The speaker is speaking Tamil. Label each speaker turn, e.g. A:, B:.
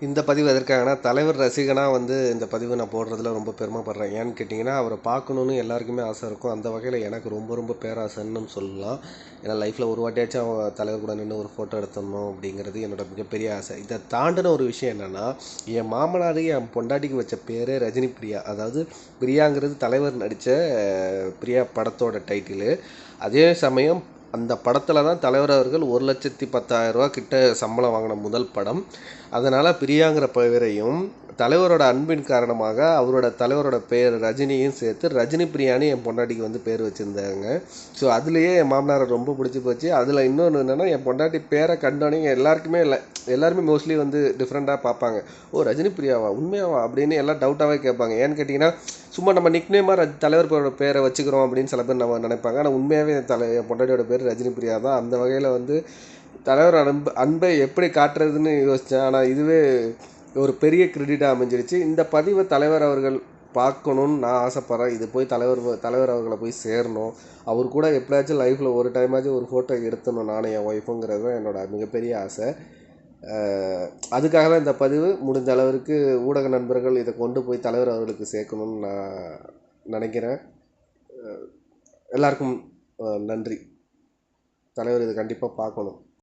A: இந்த பதிவு எதற்காகனா, தலைவர் ரசிகனா வந்து இந்த பதிவு நான் போடுறதுல ரொம்ப பெருமைப்படுறேன். ஏன்னு கேட்டிங்கன்னா, அவர பார்க்கணுன்னு எல்லாருக்குமே ஆசை இருக்கும். அந்த வகையில எனக்கு ரொம்ப ரொம்ப பேராசைன்னு சொல்லலாம். ஏன்னா லைஃப்பில் ஒரு வாட்டியாச்சும் தலைவர் கூட நின்று ஒரு ஃபோட்டோ எடுத்துடணும் அப்படிங்கிறது என்னோட மிகப்பெரிய ஆசை. இதை தாண்டின ஒரு விஷயம் என்னென்னா, என் மாமனார் என் பொண்டாட்டிக்கு வச்ச பேரே ரஜினி பிரியா. அதாவது பிரியாங்கிறது தலைவர் நடித்த பிரியா படத்தோட டைட்டிலு. அதே சமயம் அந்த படத்தில் தான் தலைவர் அவர்கள் 1,10,000 கிட்ட சம்பளம் வாங்கின முதல் படம். அதனால் பிரியாங்கிற பெயரையும் தலைவரோட அன்பின் காரணமாக அவரோட தலைவரோட பெயர் ரஜினியும் சேர்த்து ரஜினி பிரியான்னு என் பொண்டாட்டிக்கு வந்து பேர் வச்சுருந்தாங்க. ஸோ அதுலேயே என் மாமனாரை ரொம்ப பிடிச்சி போச்சு. அதில் இன்னொன்று என்னென்னா, என் பொண்டாட்டி பேரை கண்டோன்னே எல்லாருக்குமே இல்லை, எல்லாருமே மோஸ்ட்லி வந்து டிஃப்ரெண்ட்டாக பார்ப்பாங்க. ஓ, ரஜினி பிரியாவா, உண்மையாவா அப்படின்னு எல்லாம் டவுட்டாகவே கேட்பாங்க. ஏன்னு கேட்டிங்கன்னா, சும்மா நம்ம நிக்னேமாக தலைவர் பேரை வச்சுக்கிறோம் அப்படின்னு சில பேர் நம்ம நினைப்பாங்க. ஆனால் உண்மையாகவே என் பொண்டாட்டியோட பேர் ரஜினி பிரியா தான். அந்த வகையில் வந்து தலைவர் அன்பை எப்படி காட்டுறதுன்னு யோசித்தேன். ஆனால் இதுவே ஒரு பெரிய கிரெடிட்டாக அமைஞ்சிருச்சு. இந்த பதிவை தலைவர் அவர்கள் பார்க்கணுன்னு நான் ஆசைப்பட்றேன். இது போய் தலைவர் அவர்களை போய் சேரணும். அவர் கூட எப்படியாச்சும் லைஃப்பில் ஒரு டைமாச்சும் ஒரு ஃபோட்டோ எடுத்துடணும், நானும் என் ஒய்ஃபுங்கிறது தான் என்னோட மிகப்பெரிய ஆசை. அதுக்காக தான் இந்த பதிவு. முடிஞ்ச அளவிற்கு ஊடக நண்பர்கள் இதை கொண்டு போய் தலைவர் அவர்களுக்கு சேர்க்கணும்னு நான் நினைக்கிறேன். எல்லாருக்கும் நன்றி. தலைவர் இதை கண்டிப்பாக பார்க்கணும்.